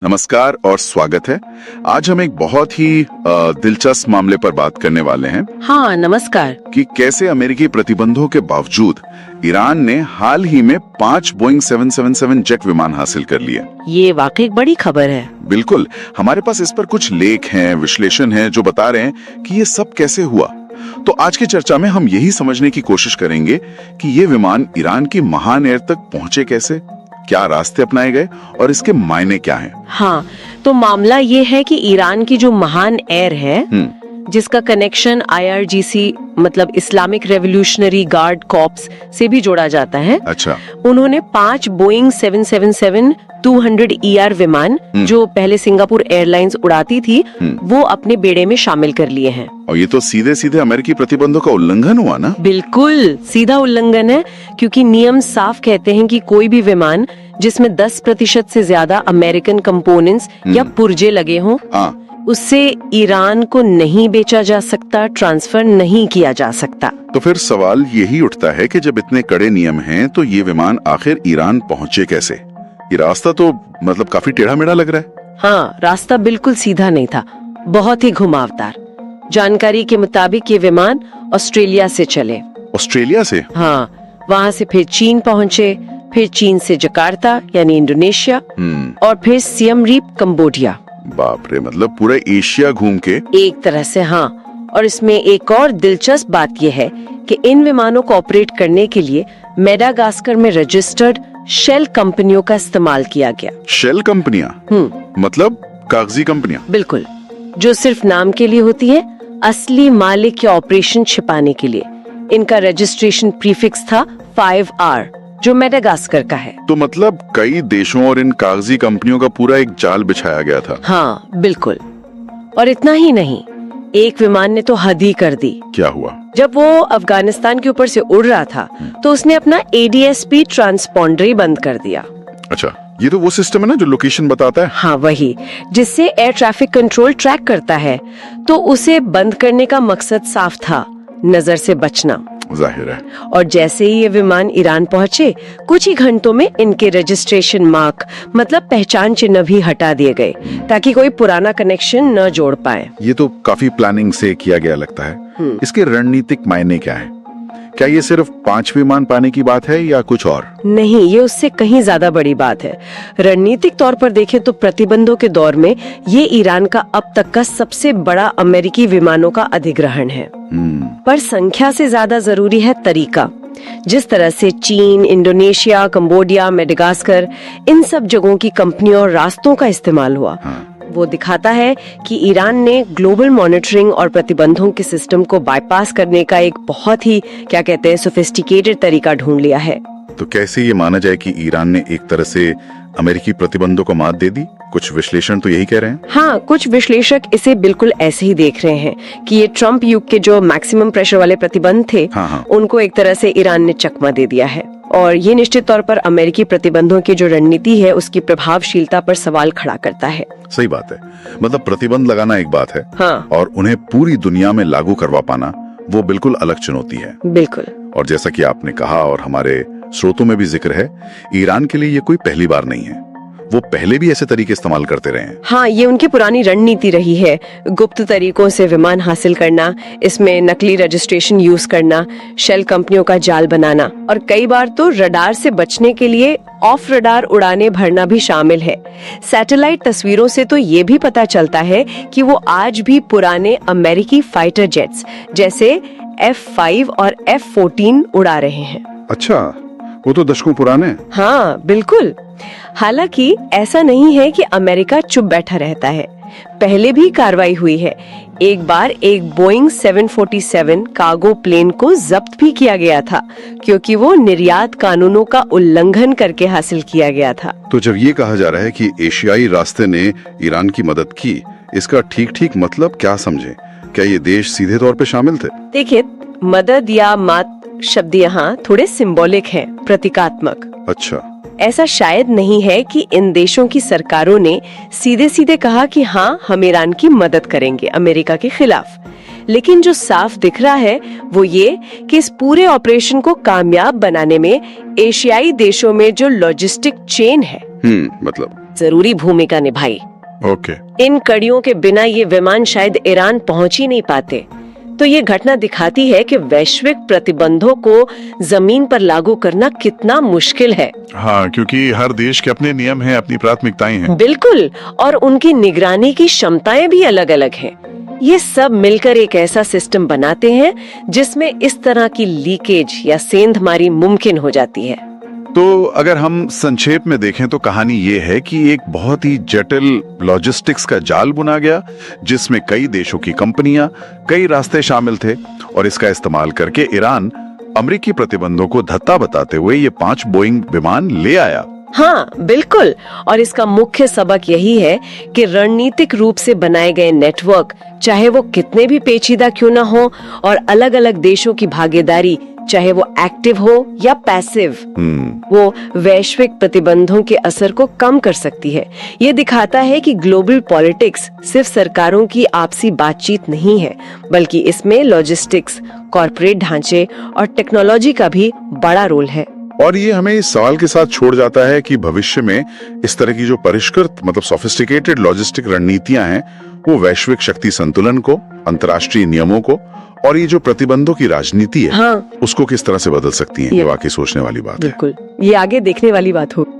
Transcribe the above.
नमस्कार और स्वागत है। आज हम एक बहुत ही दिलचस्प मामले पर बात करने वाले हैं। हाँ, नमस्कार। कि कैसे अमेरिकी प्रतिबंधों के बावजूद ईरान ने हाल ही में 5 बोइंग 777 जेट विमान हासिल कर लिए। ये वाकई एक बड़ी खबर है। बिल्कुल, हमारे पास इस पर कुछ लेख हैं, विश्लेषण हैं जो बता रहे हैं कि ये सब कैसे हुआ। तो आज की चर्चा में हम यही समझने की कोशिश करेंगे कि ये विमान ईरान की महान एयर तक पहुंचे कैसे, क्या रास्ते अपनाए गए और इसके मायने क्या हैं। हाँ, तो मामला ये है कि ईरान की जो महान एयर है, जिसका कनेक्शन IRGC मतलब इस्लामिक रेवोल्यूशनरी गार्ड कॉर्प्स से भी जोड़ा जाता है। अच्छा। उन्होंने 5 बोइंग 777-200ER विमान जो पहले सिंगापुर एयरलाइंस उड़ाती थी, वो अपने बेड़े में शामिल कर लिए हैं। और ये तो सीधे सीधे अमेरिकी प्रतिबंधों का उल्लंघन हुआ ना। बिल्कुल सीधा उल्लंघन है, क्योंकि नियम साफ कहते हैं कि कोई भी विमान जिसमें 10% से ज्यादा अमेरिकन कंपोनेंट्स या पुर्जे लगे हों, उससे ईरान को नहीं बेचा जा सकता, ट्रांसफर नहीं किया जा सकता। तो फिर सवाल यही उठता है कि जब इतने कड़े नियम हैं, तो ये विमान आखिर ईरान पहुंचे कैसे? ये रास्ता तो मतलब काफी टेढ़ा मेढ़ा लग रहा है। हाँ, रास्ता बिल्कुल सीधा नहीं था, बहुत ही घुमावदार। जानकारी के मुताबिक ये विमान ऑस्ट्रेलिया से चले। ऑस्ट्रेलिया से? हाँ, वहाँ से फिर चीन पहुँचे, फिर चीन से जकार्ता यानी इंडोनेशिया, और फिर सियम रीप कंबोडिया। बाप रे, मतलब पूरा एशिया घूम के। एक तरह से हाँ। और इसमें एक और दिलचस्प बात यह है कि इन विमानों को ऑपरेट करने के लिए मेडागास्कर में रजिस्टर्ड शेल कंपनियों का इस्तेमाल किया गया। शेल कंपनियां? मतलब कागजी कंपनियां? बिल्कुल, जो सिर्फ नाम के लिए होती है, असली मालिक के ऑपरेशन छिपाने के लिए। इनका रजिस्ट्रेशन प्रीफिक्स था 5R, जो मेडागास्कर का है। तो मतलब कई देशों और इन कागजी कंपनियों का पूरा एक जाल बिछाया गया था। हाँ बिल्कुल। और इतना ही नहीं, एक विमान ने तो हद ही कर दी। क्या हुआ? जब वो अफगानिस्तान के ऊपर से उड़ रहा था, तो उसने अपना ADS-B ट्रांसपॉन्डर ही बंद कर दिया। अच्छा, ये तो वो सिस्टम है ना जो लोकेशन बताता है? हाँ वही, जिससे एयर ट्रैफिक कंट्रोल ट्रैक करता है। तो उसे बंद करने का मकसद साफ था, नजर से बचना। जाहिर है। और जैसे ही ये विमान ईरान पहुंचे, कुछ ही घंटों में इनके रजिस्ट्रेशन मार्क मतलब पहचान चिन्ह भी हटा दिए गए, ताकि कोई पुराना कनेक्शन न जोड़ पाए। ये तो काफी प्लानिंग से किया गया लगता है। इसके रणनीतिक मायने क्या है? क्या ये सिर्फ 5 विमान पाने की बात है या कुछ और? नहीं, ये उससे कहीं ज्यादा बड़ी बात है। रणनीतिक तौर पर देखें तो प्रतिबंधों के दौर में ये ईरान का अब तक का सबसे बड़ा अमेरिकी विमानों का अधिग्रहण है। पर संख्या से ज्यादा जरूरी है तरीका। जिस तरह से चीन, इंडोनेशिया, कंबोडिया, मेडागास्कर, इन सब जगहों की कंपनियों और रास्तों का इस्तेमाल हुआ, वो दिखाता है कि ईरान ने ग्लोबल मॉनिटरिंग और प्रतिबंधों के सिस्टम को बाईपास करने का एक बहुत ही क्या कहते हैं सोफिस्टिकेटेड तरीका ढूंढ लिया है। तो कैसे ये माना जाए कि ईरान ने एक तरह से अमेरिकी प्रतिबंधों को मात दे दी? कुछ विश्लेषण तो यही कह रहे हैं। हाँ, कुछ विश्लेषक इसे बिल्कुल ऐसे ही देख रहे हैं कि ये ट्रम्प युग के जो मैक्सिमम प्रेशर वाले प्रतिबंध थे, उनको एक तरह से ईरान ने चकमा दे दिया है। और ये निश्चित तौर पर अमेरिकी प्रतिबंधों की जो रणनीति है, उसकी प्रभावशीलता पर सवाल खड़ा करता है। सही बात है, मतलब प्रतिबंध लगाना एक बात है, और उन्हें पूरी दुनिया में लागू करवा पाना वो बिल्कुल अलग चुनौती है। बिल्कुल। और जैसा कि आपने कहा और हमारे स्रोतों में भी जिक्र है, ईरान के लिए ये कोई पहली बार नहीं है। वो पहले भी ऐसे तरीके इस्तेमाल करते रहे हैं। हाँ, ये उनकी पुरानी रणनीति रही है। गुप्त तरीकों से विमान हासिल करना, इसमें नकली रजिस्ट्रेशन यूज करना, शेल कंपनियों का जाल बनाना, और कई बार तो रडार से बचने के लिए ऑफ रडार उड़ाने भरना भी शामिल है। सैटेलाइट तस्वीरों से तो ये भी पता चलता है कि वो आज भी पुराने अमेरिकी फाइटर जेट्स जैसे F-5 और F-14 उड़ा रहे हैं। अच्छा, वो तो दशकों पुराने। हाँ बिल्कुल। हालांकि ऐसा नहीं है कि अमेरिका चुप बैठा रहता है। पहले भी कार्रवाई हुई है। एक बार एक बोइंग 747 कार्गो प्लेन को जब्त भी किया गया था, क्योंकि वो निर्यात कानूनों का उल्लंघन करके हासिल किया गया था। तो जब ये कहा जा रहा है कि एशियाई रास्ते ने ईरान की मदद की, इसका ठीक मतलब क्या समझे? क्या ये देश सीधे तौर पे शामिल थे? देखिए, मदद या मात शब्द यहाँ थोड़े सिंबॉलिक हैं, प्रतीकात्मक। अच्छा, ऐसा शायद नहीं है कि इन देशों की सरकारों ने सीधे सीधे कहा कि हाँ, हम ईरान की मदद करेंगे अमेरिका के खिलाफ। लेकिन जो साफ दिख रहा है वो ये कि इस पूरे ऑपरेशन को कामयाब बनाने में एशियाई देशों में जो लॉजिस्टिक चेन है, मतलब जरूरी भूमिका निभाई। ओके। इन कड़ियों के बिना ये विमान शायद ईरान पहुंच ही नहीं पाते। तो ये घटना दिखाती है कि वैश्विक प्रतिबंधों को जमीन पर लागू करना कितना मुश्किल है। हाँ, क्योंकि हर देश के अपने नियम हैं, अपनी प्राथमिकताएं हैं। बिल्कुल, और उनकी निगरानी की क्षमताएं भी अलग अलग हैं। ये सब मिलकर एक ऐसा सिस्टम बनाते हैं जिसमें इस तरह की लीकेज या सेंधमारी मुमकिन हो जाती है। तो अगर हम संक्षेप में देखें तो कहानी ये है कि एक बहुत ही जटिल लॉजिस्टिक्स का जाल बुना गया, जिसमें कई देशों की कंपनियां, कई रास्ते शामिल थे, और इसका इस्तेमाल करके ईरान अमेरिकी प्रतिबंधों को धत्ता बताते हुए ये 5 बोइंग विमान ले आया। हाँ बिल्कुल, और इसका मुख्य सबक यही है कि रणनीतिक रूप से बनाए गए नेटवर्क, चाहे वो कितने भी पेचीदा क्यों ना हो, और अलग अलग देशों की भागीदारी, चाहे वो एक्टिव हो या पैसिव, वो वैश्विक प्रतिबंधों के असर को कम कर सकती है। ये दिखाता है कि ग्लोबल पॉलिटिक्स सिर्फ सरकारों की आपसी बातचीत नहीं है, बल्कि इसमें लॉजिस्टिक्स, कॉर्पोरेट ढांचे और टेक्नोलॉजी का भी बड़ा रोल है। और ये हमें इस सवाल के साथ छोड़ जाता है कि भविष्य में इस तरह की जो परिष्कृत मतलब सोफिस्टिकेटेड लॉजिस्टिक रणनीतियां हैं, वो वैश्विक शक्ति संतुलन को, अंतर्राष्ट्रीय नियमों को और ये जो प्रतिबंधों की राजनीति है, हाँ, उसको किस तरह से बदल सकती हैं। ये वाकई सोचने वाली बात है। बिल्कुल, ये आगे देखने वाली बात होगी।